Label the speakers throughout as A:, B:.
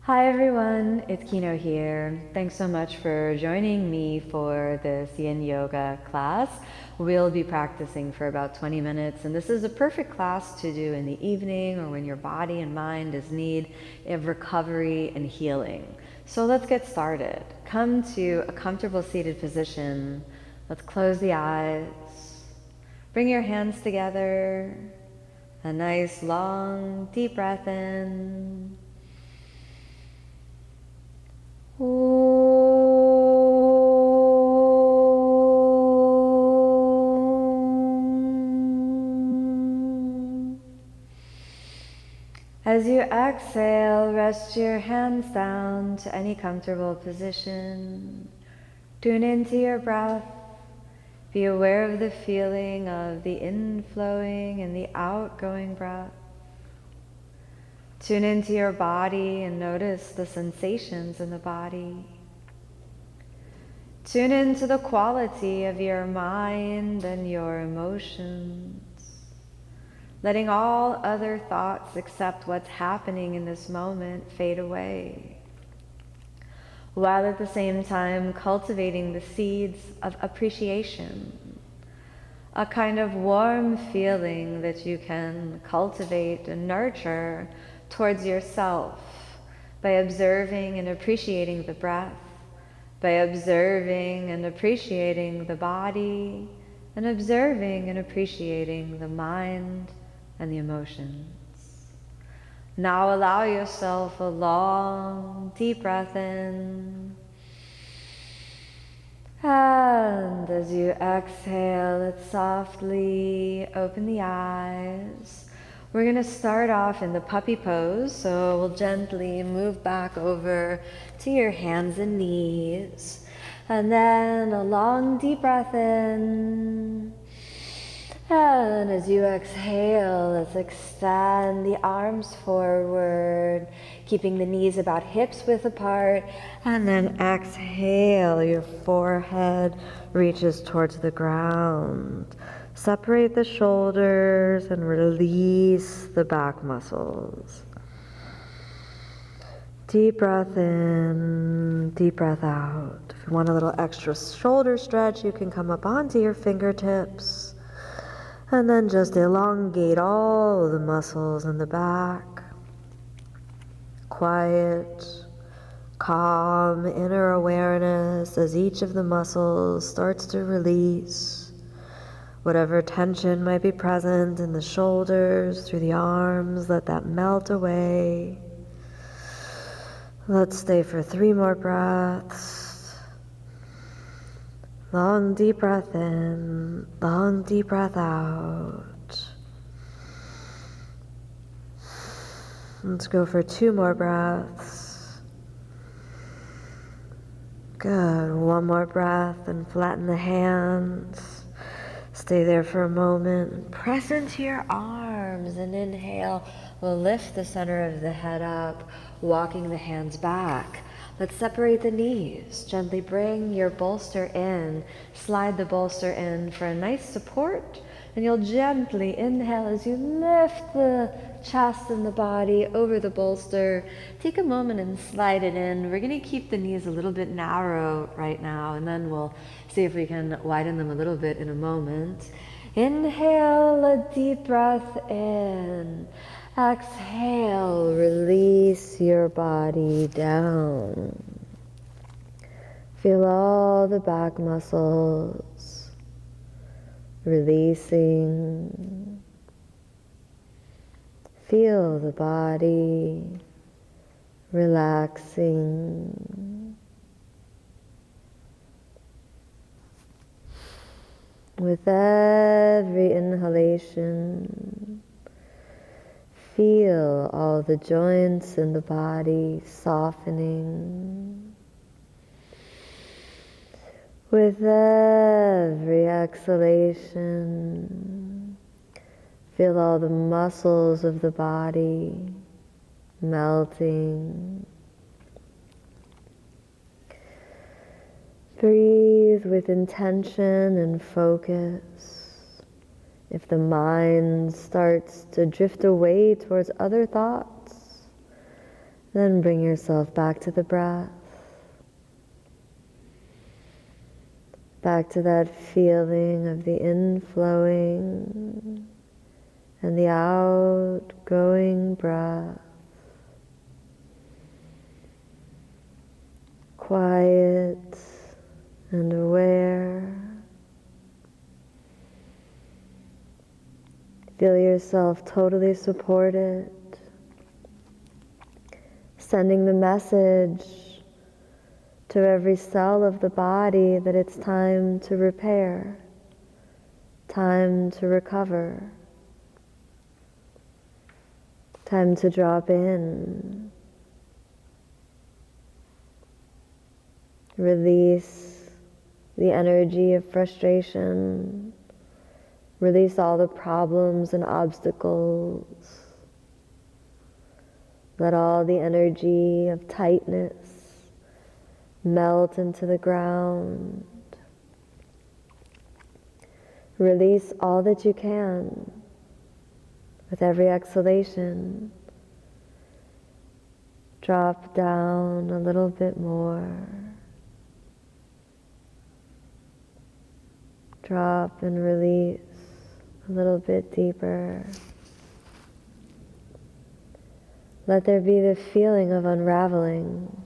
A: Hi everyone, it's Kino here. Thanks so much for joining me for this Yin Yoga class. We'll be practicing for about 20 minutes, and this is a perfect class to do in the evening or when your body and mind is in need of recovery and healing. So let's get started. Come to a comfortable seated position. Let's close the eyes. Bring your hands together. A nice long deep breath in. As you exhale, rest your hands down to any comfortable position. Tune into your breath. Be aware of the feeling of the inflowing and the outgoing breath. Tune into your body and notice the sensations in the body. Tune into the quality of your mind and your emotions, letting all other thoughts except what's happening in this moment fade away, while at the same time cultivating the seeds of appreciation, a kind of warm feeling that you can cultivate and nurture towards yourself by observing and appreciating the breath, by observing and appreciating the body, and observing and appreciating the mind and the emotions. Now allow yourself a long, deep breath in. And as you exhale, let's softly open the eyes. We're going to start off in the puppy pose, so we'll gently move back over to your hands and knees. And then a long deep breath in. And as you exhale, let's extend the arms forward, keeping the knees about hips width apart. And then exhale, your forehead reaches towards the ground. Separate the shoulders and release the back muscles. Deep breath in, deep breath out. If you want a little extra shoulder stretch, you can come up onto your fingertips. And then just elongate all the muscles in the back. Quiet, calm inner awareness as each of the muscles starts to release. Whatever tension might be present in the shoulders, through the arms, let that melt away. Let's stay for 3 more breaths. Long deep breath in, long deep breath out. Let's go for 2 more breaths. Good, 1 more breath and flatten the hands. Stay there for a moment. Press into your arms and inhale. We'll lift the center of the head up, walking the hands back. Let's separate the knees. Gently bring your bolster in. Slide the bolster in for a nice support. And you'll gently inhale as you lift the chest and the body over the bolster. Take a moment and slide it in. We're going to keep the knees a little bit narrow right now, and then we'll see if we can widen them a little bit in a moment. Inhale a deep breath in. Exhale, release your body down. Feel all the back muscles releasing. Feel the body relaxing. With every inhalation, feel all the joints in the body softening. With every exhalation, feel all the muscles of the body melting. Breathe with intention and focus. If the mind starts to drift away towards other thoughts, Then bring yourself back to the breath. Back to that feeling of the inflowing and the outgoing breath. Quiet and aware. Feel yourself totally supported, sending the message to every cell of the body that it's time to repair, time to recover, time to drop in, release the energy of frustration, release all the problems and obstacles. Let all the energy of tightness melt into the ground. Release all that you can with every exhalation. Drop down a little bit more. Drop and release a little bit deeper. Let there be the feeling of unraveling,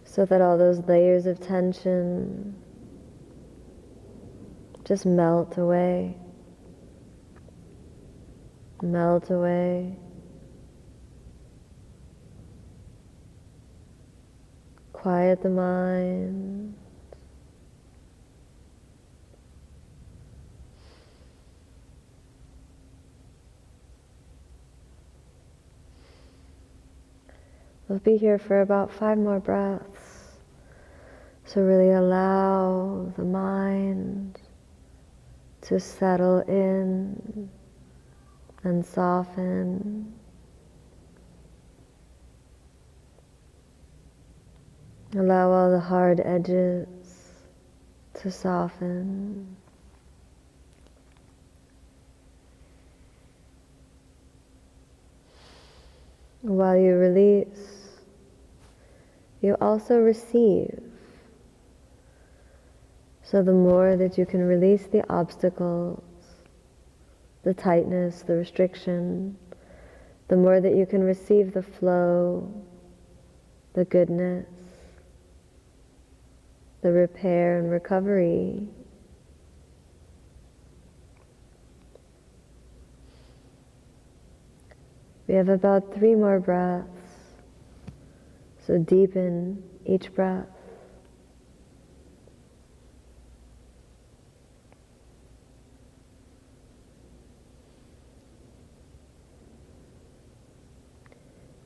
A: so that all those layers of tension just melt away. Melt away. Quiet the mind. We'll be here for about 5 more breaths. So really allow the mind to settle in and soften. Allow all the hard edges to soften. While you release, you also receive. So the more that you can release the obstacles, the tightness, the restriction, the more that you can receive the flow, the goodness, the repair and recovery. We have about 3 more breaths. So deepen each breath.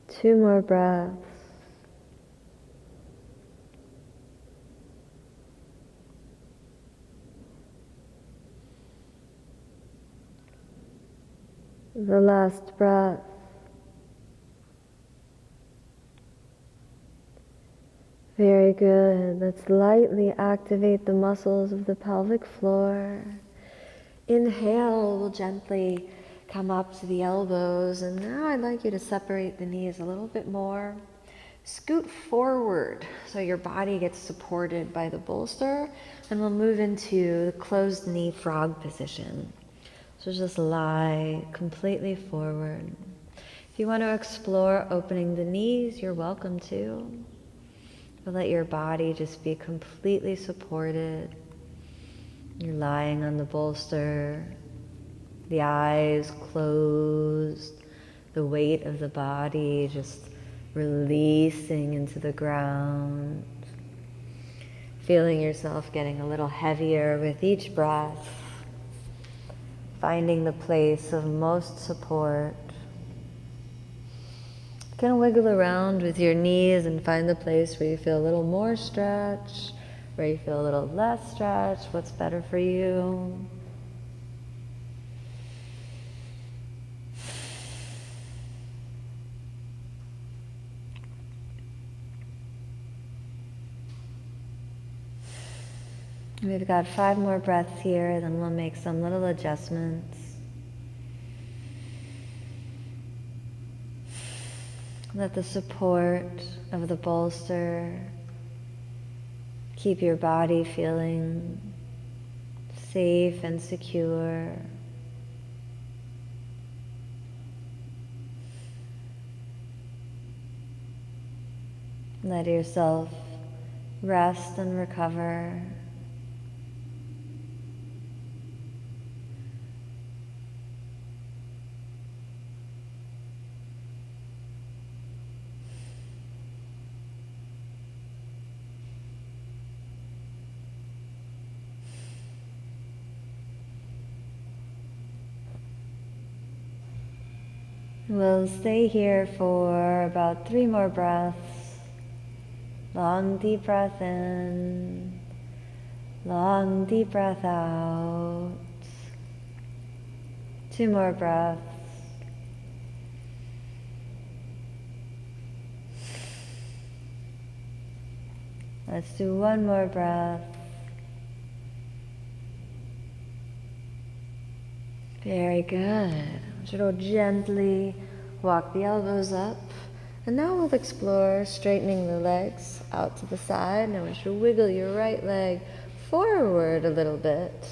A: Two more breaths. The last breath. Very good. Let's lightly activate the muscles of the pelvic floor. Inhale, we'll gently come up to the elbows, and now I'd like you to separate the knees a little bit more. Scoot forward so your body gets supported by the bolster, and we'll move into the closed knee frog position. So just lie completely forward. If you want to explore opening the knees, you're welcome to. But let your body just be completely supported. You're lying on the bolster, the eyes closed, the weight of the body just releasing into the ground. Feeling yourself getting a little heavier with each breath. Finding the place of most support. You can wiggle around with your knees and find the place where you feel a little more stretch, where you feel a little less stretch, what's better for you. We've got 5 more breaths here, then we'll make some little adjustments. Let the support of the bolster keep your body feeling safe and secure. Let yourself rest and recover. We'll stay here for about 3 more breaths. Long deep breath in, long deep breath out. 2 more breaths. Let's do 1 more breath. Very good. So gently walk the elbows up. And now we'll explore straightening the legs out to the side. Now I want you to wiggle your right leg forward a little bit.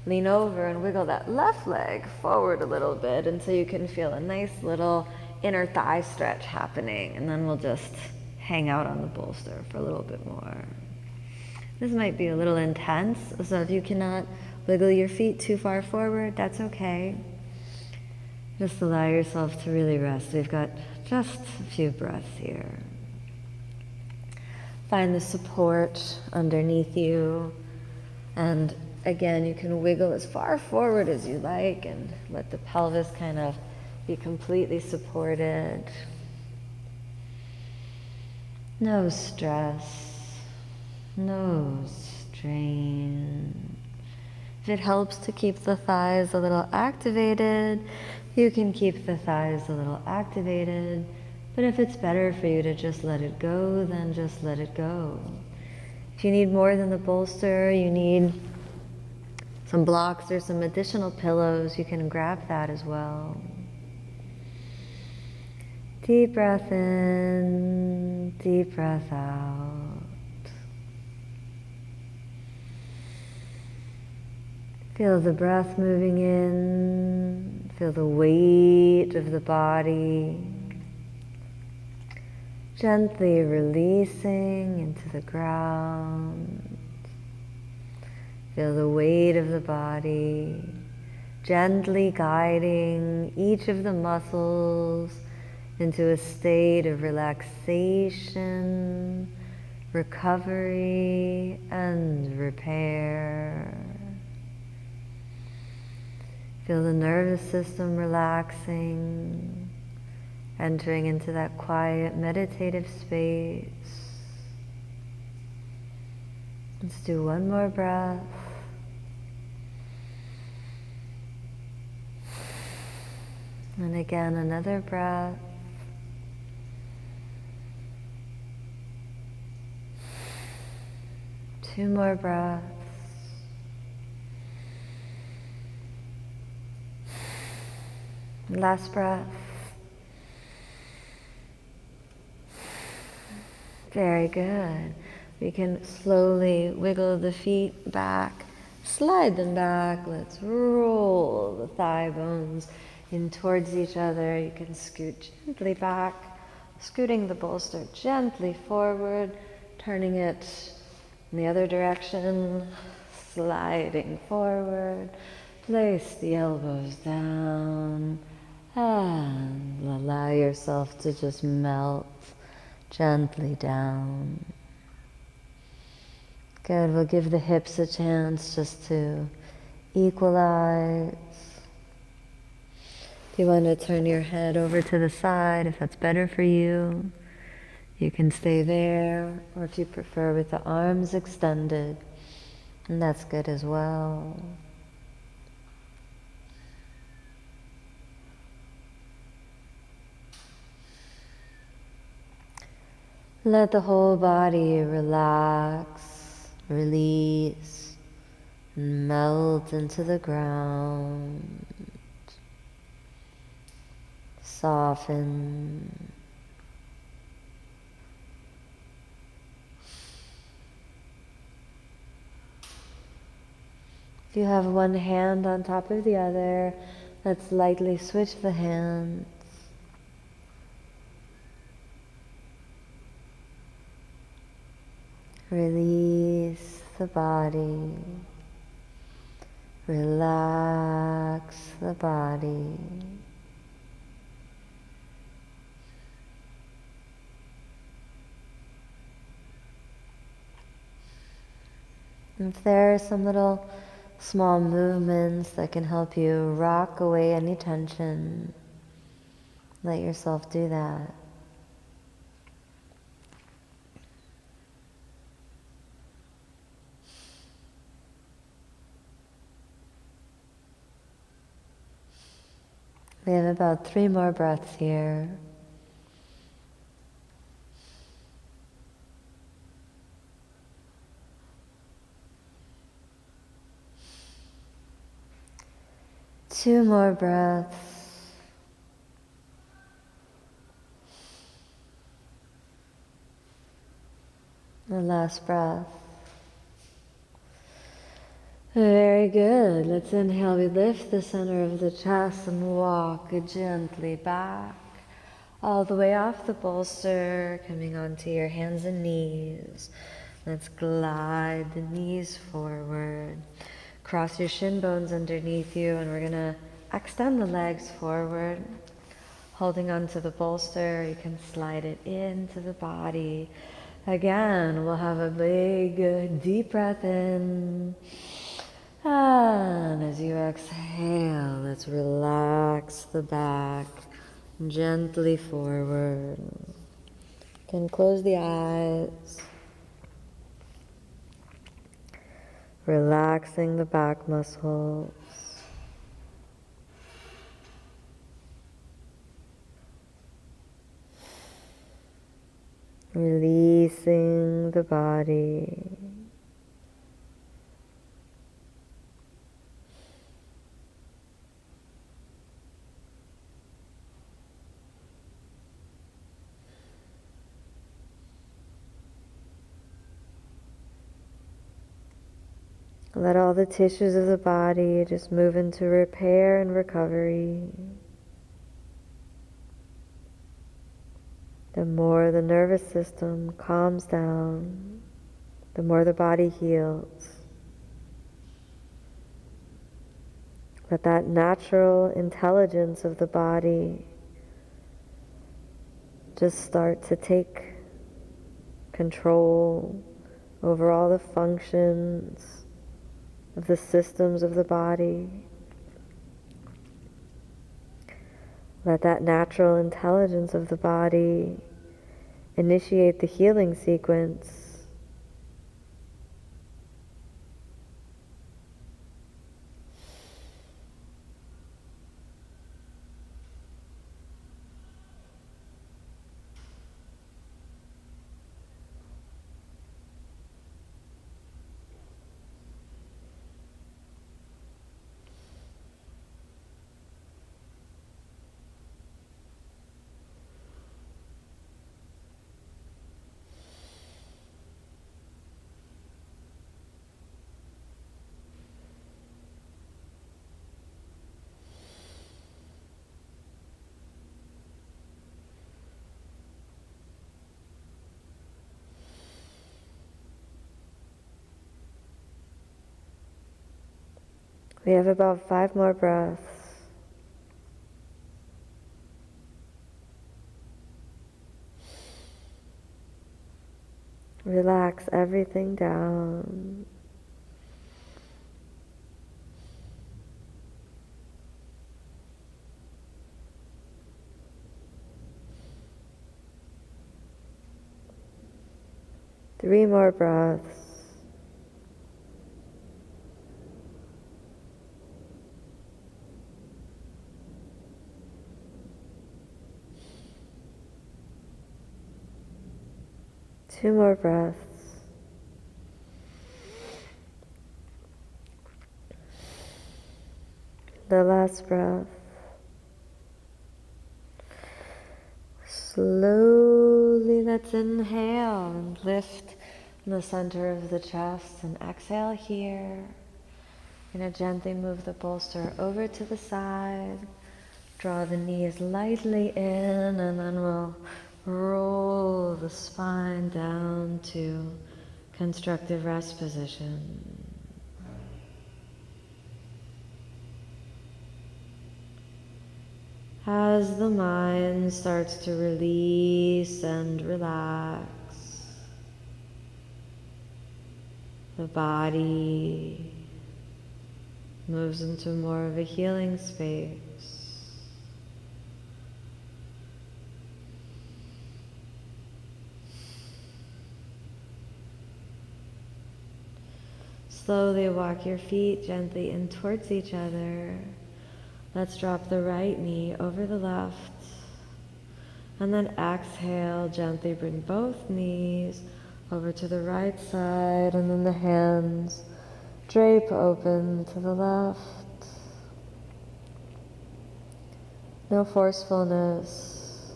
A: Lean over and wiggle that left leg forward a little bit until you can feel a nice little inner thigh stretch happening. And then we'll just hang out on the bolster for a little bit more. This might be a little intense, so if you cannot wiggle your feet too far forward, that's okay. Just allow yourself to really rest. We've got just a few breaths here. Find the support underneath you. And again, you can wiggle as far forward as you like and let the pelvis kind of be completely supported. No stress, no strain. If it helps to keep the thighs a little activated, you can keep the thighs a little activated, but if it's better for you to just let it go, then just let it go. If you need more than the bolster, you need some blocks or some additional pillows, you can grab that as well. Deep breath in, deep breath out. Feel the breath moving in, feel the weight of the body, gently releasing into the ground. Feel the weight of the body, gently guiding each of the muscles into a state of relaxation, recovery, and repair. Feel the nervous system relaxing, entering into that quiet, meditative space. Let's do 1 more breath. And again, another breath. Two more breaths. Last breath. Very good. We can slowly wiggle the feet back, slide them back. Let's roll the thigh bones in towards each other. You can scoot gently back, scooting the bolster gently forward, turning it in the other direction, sliding forward. Place the elbows down and allow yourself to just melt gently down. Good, we'll give the hips a chance just to equalize. If you want to turn your head over to the side, if that's better for you, you can stay there, or if you prefer with the arms extended, and that's good as well. Let the whole body relax, release, and melt into the ground. Soften. If you have one hand on top of the other, let's lightly switch the hands. Release the body. Relax the body. If there are some little small movements that can help you rock away any tension, let yourself do that. We have about 3 more breaths here. Two more breaths. The last breath. Very good. Let's inhale. We lift the center of the chest and walk gently back, all the way off the bolster, coming onto your hands and knees. Let's glide the knees forward. Cross your shin bones underneath you, and we're going to extend the legs forward. Holding onto the bolster, you can slide it into the body. Again, we'll have a big, deep breath in. And as you exhale, let's relax the back gently forward. You can close the eyes. Relaxing the back muscles. Releasing the body. Let all the tissues of the body just move into repair and recovery. The more the nervous system calms down, the more the body heals. Let that natural intelligence of the body just start to take control over all the functions of the systems of the body. Let that natural intelligence of the body initiate the healing sequence. We have about 5 more breaths. Relax everything down. Three more breaths. Two more breaths. The last breath. Slowly let's inhale and lift in the center of the chest and exhale here. Gonna gently move the bolster over to the side. Draw the knees lightly in, and then we'll roll the spine down to constructive rest position. As the mind starts to release and relax, the body moves into more of a healing space. Slowly walk your feet gently in towards each other. Let's drop the right knee over the left. And then exhale, gently bring both knees over to the right side, and then the hands drape open to the left. No forcefulness,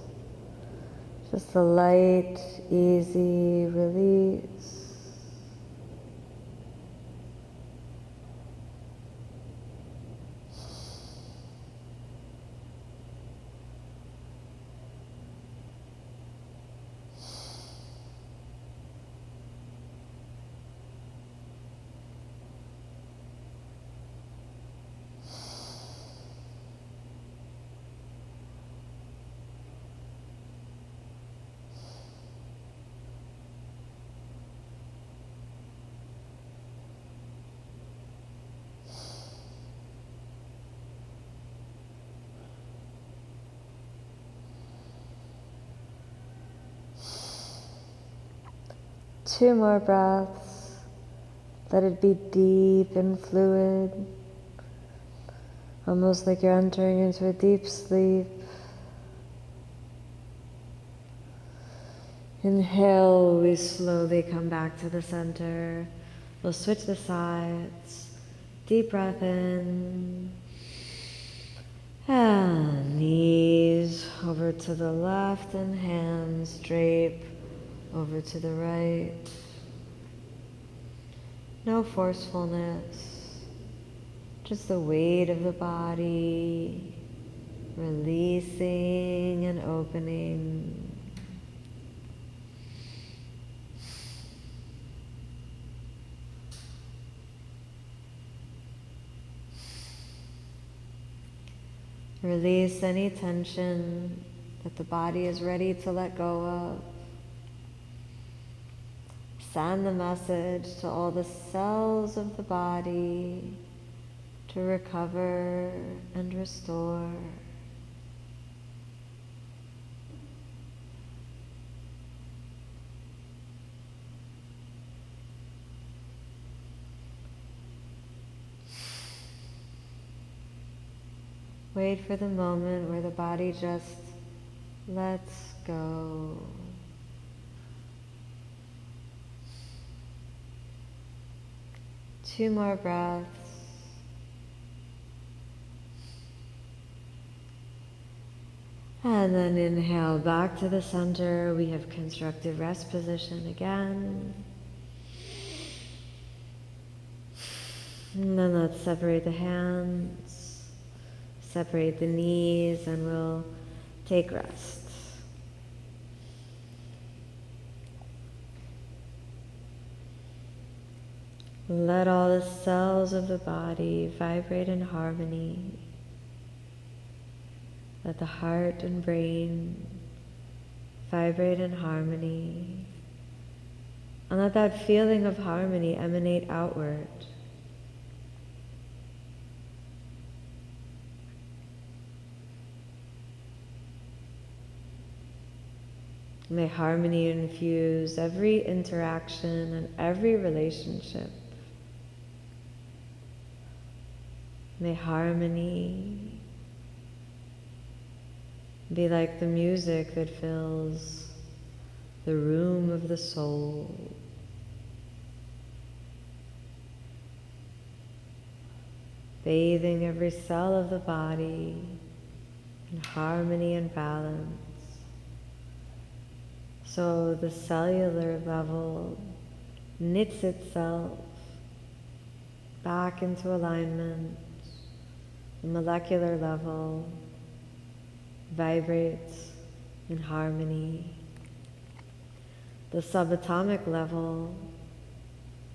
A: just a light, easy release. Two more breaths. Let it be deep and fluid, almost like you're entering into a deep sleep. Inhale, we slowly come back to the center. We'll switch the sides. Deep breath in. And knees over to the left and hands drape over to the right. No forcefulness, just the weight of the body, releasing and opening. Release any tension that the body is ready to let go of. Send the message to all the cells of the body to recover and restore. Wait for the moment where the body just lets go. Two more breaths. And then inhale back to the center. We have constructive rest position again. And then let's separate the hands, separate the knees, and we'll take rest. Let all the cells of the body vibrate in harmony. Let the heart and brain vibrate in harmony. And let that feeling of harmony emanate outward. May harmony infuse every interaction and every relationship. May harmony be like the music that fills the room of the soul. Bathing every cell of the body in harmony and balance. So the cellular level knits itself back into alignment, molecular level, vibrates in harmony. The subatomic level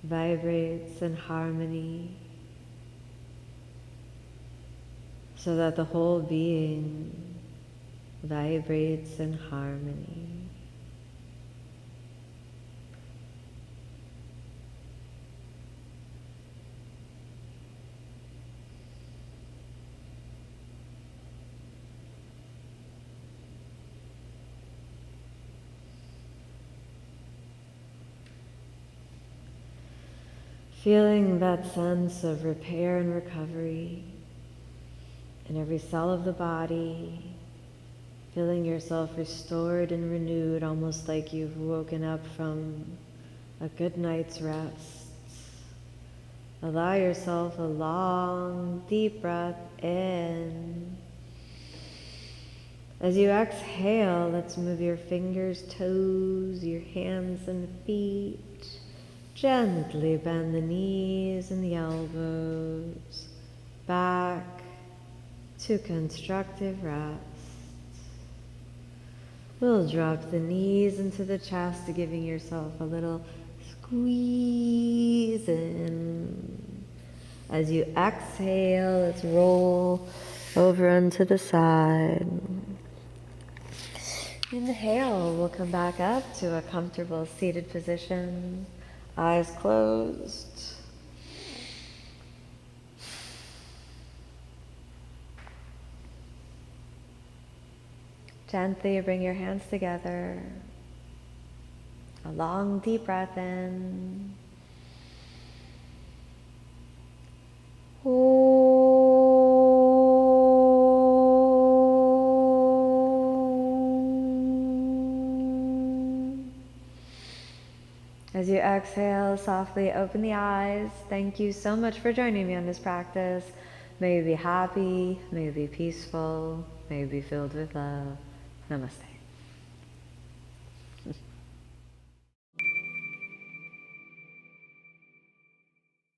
A: vibrates in harmony, so that the whole being vibrates in harmony. Feeling that sense of repair and recovery in every cell of the body, feeling yourself restored and renewed, almost like you've woken up from a good night's rest. Allow yourself a long, deep breath in. As you exhale, let's move your fingers, toes, your hands and feet. Gently bend the knees and the elbows back to constructive rest. We'll drop the knees into the chest, giving yourself a little squeeze in. As you exhale, let's roll over onto the side. Inhale, we'll come back up to a comfortable seated position. Eyes closed. Gently bring your hands together. A long, deep breath in. As you exhale, softly open the eyes. Thank you so much for joining me on this practice. May you be happy, may you be peaceful, may you be filled with love. Namaste.